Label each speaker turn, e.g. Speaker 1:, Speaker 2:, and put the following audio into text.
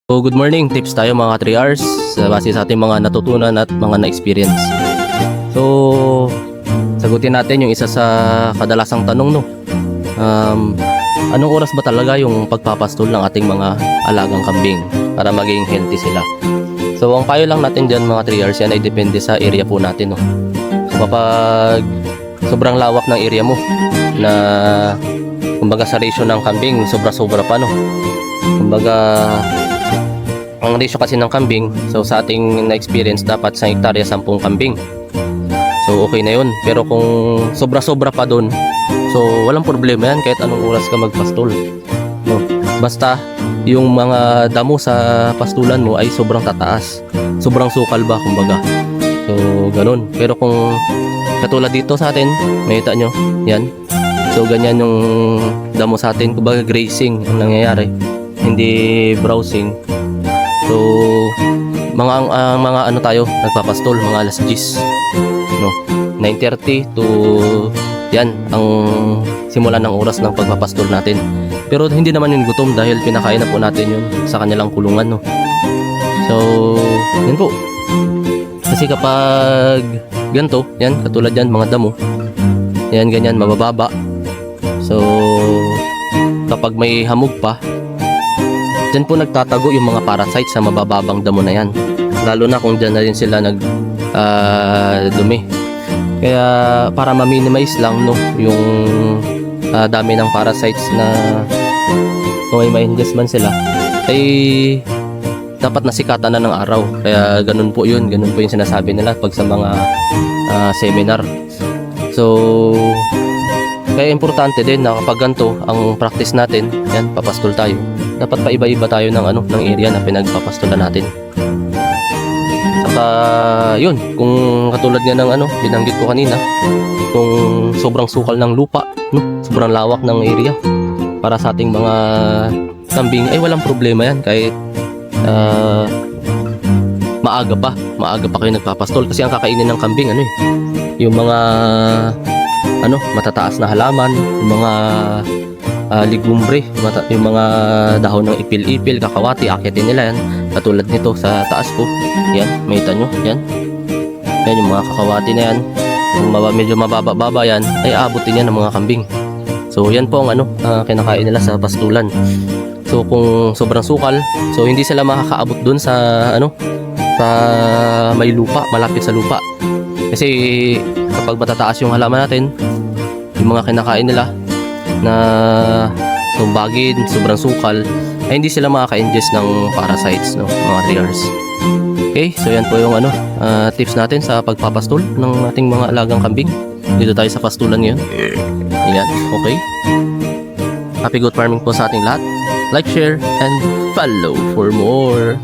Speaker 1: So good morning, tips tayo mga 3 hours base sa ating mga natutunan at mga na-experience. So sagutin natin yung isa sa kadalasang tanong, no. Anong oras ba talaga yung pagpapastol ng ating mga alagang kambing para maging healthy sila? So ang payo lang natin dyan mga 3 hours yan ay depende sa area po natin, no. So kapag sobrang lawak ng area mo na kumbaga sa ratio ng kambing sobra-sobra pa, no. Kumbaga ang ratio kasi ng kambing, so sa ating na-experience dapat sa hektarya 10 kambing. So okay na yun. Pero kung sobra-sobra pa doon, so walang problema yan kahit anong oras ka magpastol, no? Basta yung mga damo sa pastulan mo ay sobrang tataas, sobrang sukal ba kumbaga. So ganun. Pero kung katulad dito sa atin, makita nyo yan, so ganyan yung damo sa atin, kumbaga grazing ang nangyayari, hindi browsing. So mga ano tayo nagpapastol mga alas 10, no, 9:30 to yan ang simula ng oras ng pagpapastol natin. Pero hindi naman yun gutom dahil pinakain na po natin yun sa kanilang kulungan, no. So yan po. Kasi kapag ganito, yan katulad yan mga damo, yan ganyan mabababa. So kapag may hamog pa, dyan po nagtatago yung mga parasites sa mabababang damo na yan, lalo na kung dyan na rin sila dumi. Kaya para ma-minimize lang, no, yung dami ng parasites na kung may ma-ingest man sila ay dapat nasikatan na ng araw. Kaya ganun po yun, ganun po yung sinasabi nila pag sa mga seminar. So kaya importante din na kapag ganito ang practice natin, yan papastol tayo, dapat paiba-iba tayo ng ng area na pinagpapastolan natin. Saka yun, kung katulad nga ng binanggit ko kanina, kung sobrang sukal ng lupa, no, sobrang lawak ng area para sa ating mga kambing, ay walang problema yan kahit maaga pa kayo nagpapastol. Kasi ang kakainin ng kambing yung mga matataas na halaman, yung mga ligumbre, yung mga dahon ng ipil-ipil, kakawati, akyatin nila yan. Katulad nito sa taas ko, yan, makita nyo, yan yung mga kakawati na yan. Kung medyo mababa yan, ay aabutin yan ng mga kambing. So yan po ang kinakain nila sa pastulan. So kung sobrang sukal, so hindi sila makakaabot dun sa sa may lupa, malapit sa lupa. Kasi kapag matataas yung halaman natin, yung mga kinakain nila na sumbagin, sobrang sukal, ay hindi sila makaka-ingest ng parasites, no, mga triggers. Okay, so yan po yung tips natin sa pagpapastol ng ating mga alagang kambing. Dito tayo sa pastulan ngayon. Ayan, okay. Happy goat farming po sa ating lahat. Like, share, and follow for more.